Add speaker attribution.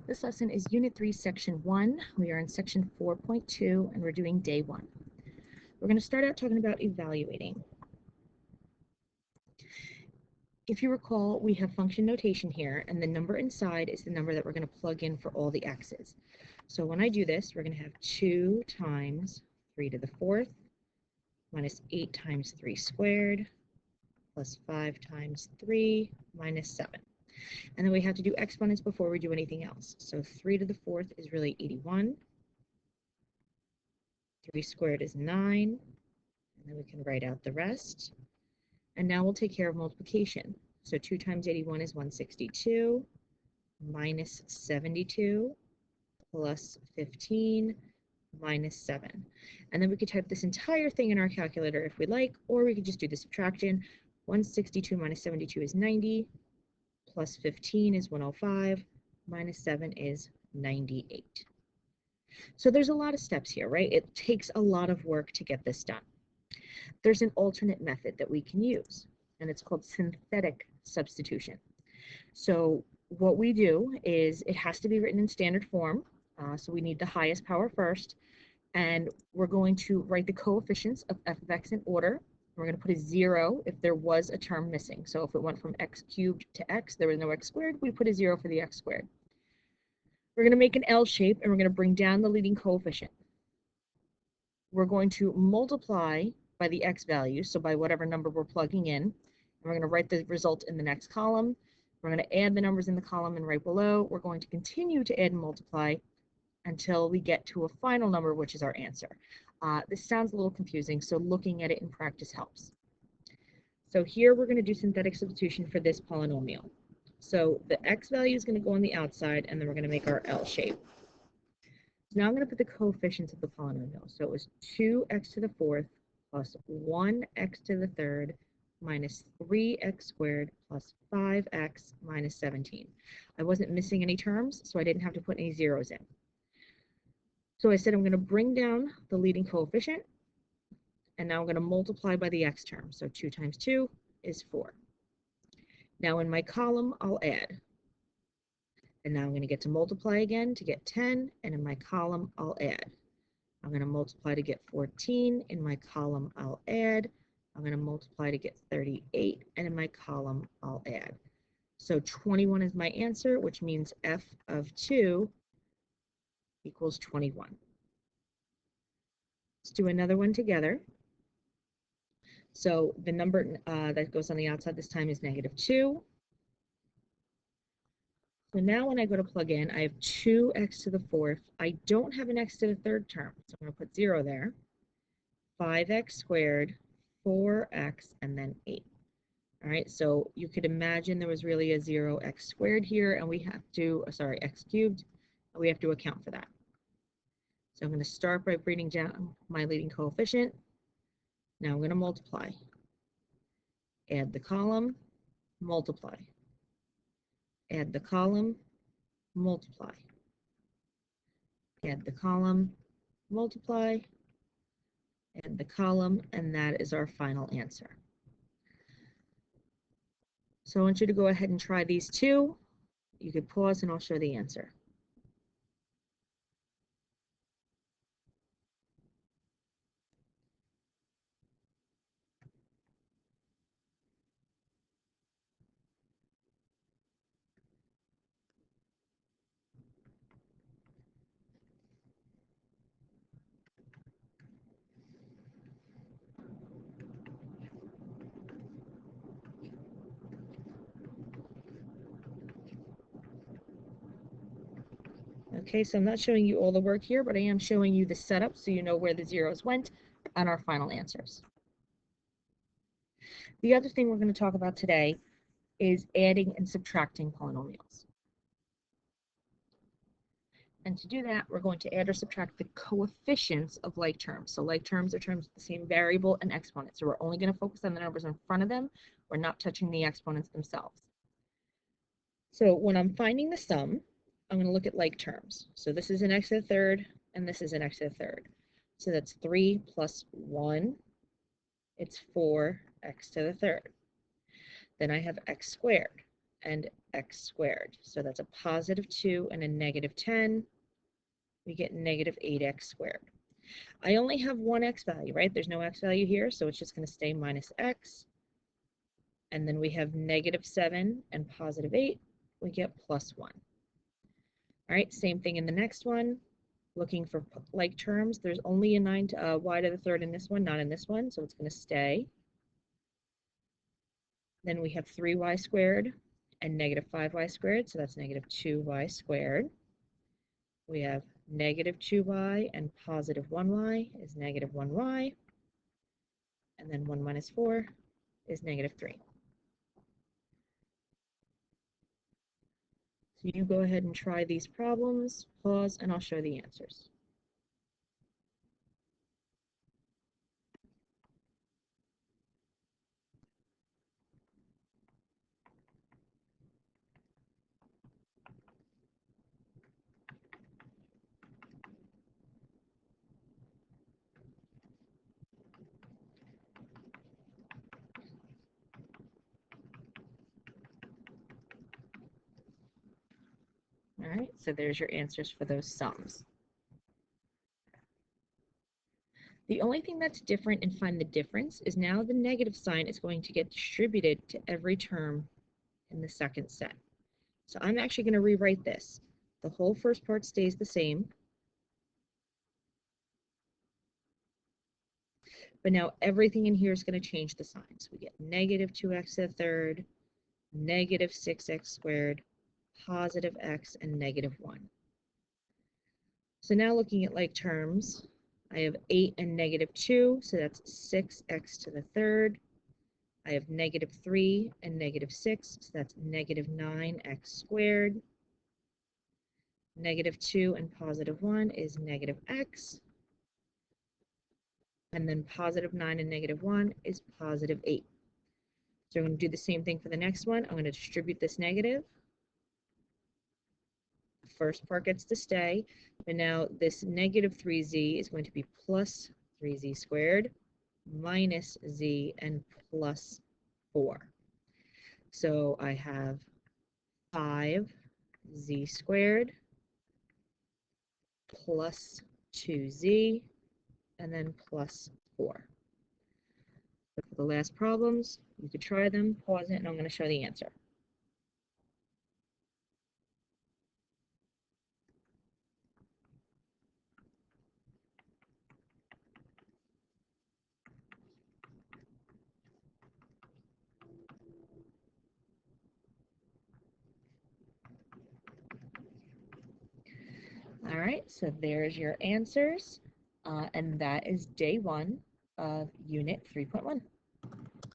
Speaker 1: This lesson is Unit 3, Section 1. We are in Section 4.2, and we're doing Day 1. We're going to start out talking about evaluating. If you recall, we have function notation here, and the number inside is the number that we're going to plug in for all the x's. So when I do this, we're going to have 2 times 3 to the 4th minus 8 times 3 squared plus 5 times 3 minus 7. And then we have to do exponents before we do anything else. So 3 to the 4th is really 81. 3 squared is 9. And then we can write out the rest. And now we'll take care of multiplication. So 2 times 81 is 162 minus 72 plus 15 minus 7. And then we could type this entire thing in our calculator if we'd like, or we could just do the subtraction. 162 minus 72 is 90, plus 15 is 105, minus 7 is 98. So there's a lot of steps here, right? It takes a lot of work to get this done. There's an alternate method that we can use, and it's called synthetic substitution. So what we do is it has to be written in standard form, so we need the highest power first, and we're going to write the coefficients of f of x in order. We're going to put a 0 if there was a term missing. So if it went from x cubed to x, there was no x squared, we put a 0 for the x squared. We're going to make an L shape, and we're going to bring down the leading coefficient. We're going to multiply by the x value, so by whatever number we're plugging in. And we're going to write the result in the next column. We're going to add the numbers in the column and right below. We're going to continue to add and multiply until we get to a final number, which is our answer. This sounds a little confusing, so looking at it in practice helps. So here we're going to do synthetic substitution for this polynomial. So the x value is going to go on the outside, and then we're going to make our L shape. So now I'm going to put the coefficients of the polynomial. So it was 2x to the 4th plus 1x to the 3rd minus 3x squared plus 5x minus 17. I wasn't missing any terms, so I didn't have to put any zeros in. So I said I'm going to bring down the leading coefficient, and now I'm going to multiply by the x term. So 2 times 2 is 4. Now in my column, I'll add. And now I'm going to get to multiply again to get 10, and in my column, I'll add. I'm going to multiply to get 14. In my column, I'll add. I'm going to multiply to get 38, and in my column, I'll add. So 21 is my answer, which means f of 2 equals 21. Let's do another one together. So the number that goes on the outside this time is -2. So now when I go to plug in, I have 2x to the 4th. I don't have an x to the 3rd term, so I'm going to put 0 there. 5x squared, 4x, and then 8. All right, so you could imagine there was really a 0x squared here, and we have to, x cubed, and we have to account for that. So I'm going to start by bringing down my leading coefficient. Now I'm going to multiply. Add the column, multiply. Add the column, multiply. Add the column, multiply. Add the column, and that is our final answer. So I want you to go ahead and try these two. You could pause and I'll show the answer. Okay, so I'm not showing you all the work here, but I am showing you the setup so you know where the zeros went and our final answers. The other thing we're going to talk about today is adding and subtracting polynomials. And to do that, we're going to add or subtract the coefficients of like terms. So like terms are terms with the same variable and exponent. So we're only going to focus on the numbers in front of them. We're not touching the exponents themselves. So when I'm finding the sum, I'm going to look at like terms. So this is an x to the 3rd, and this is an x to the 3rd. So that's 3 plus 1. It's 4x to the 3rd. Then I have x squared, and x squared. So that's a positive 2 and a negative 10. We get negative 8x squared. I only have one x value, right? There's no x value here, so it's just going to stay minus x. And then we have negative 7 and positive 8. We get plus 1. All right, same thing in the next one. Looking for like terms, there's only a y to the third in this one, not in this one, so it's going to stay. Then we have 3y squared and negative 5y squared, so that's negative 2y squared. We have negative 2y and positive 1y is negative 1y. And then 1 minus 4 is negative 3. So you go ahead and try these problems, pause, and I'll show the answers. All right, so there's your answers for those sums. The only thing that's different in find the difference is now the negative sign is going to get distributed to every term in the second set. So I'm actually going to rewrite this. The whole first part stays the same, but now everything in here is going to change the signs. We get negative 2x to the third, negative 6x squared, positive x, and negative 1. So now looking at like terms, I have 8 and negative 2, so that's 6x to the third. I have negative 3 and negative 6, so that's negative 9x squared. Negative 2 and positive 1 is negative x. And then positive 9 and negative 1 is positive 8. So I'm going to do the same thing for the next one. I'm going to distribute this negative. The first part gets to stay, but now this negative 3z is going to be plus 3z squared minus z and plus 4. So I have 5z squared plus 2z and then plus 4. So for the last problems, you could try them, pause it, and I'm going to show the answer. All right, so there's your answers, and that is day 1 of Unit 3.1.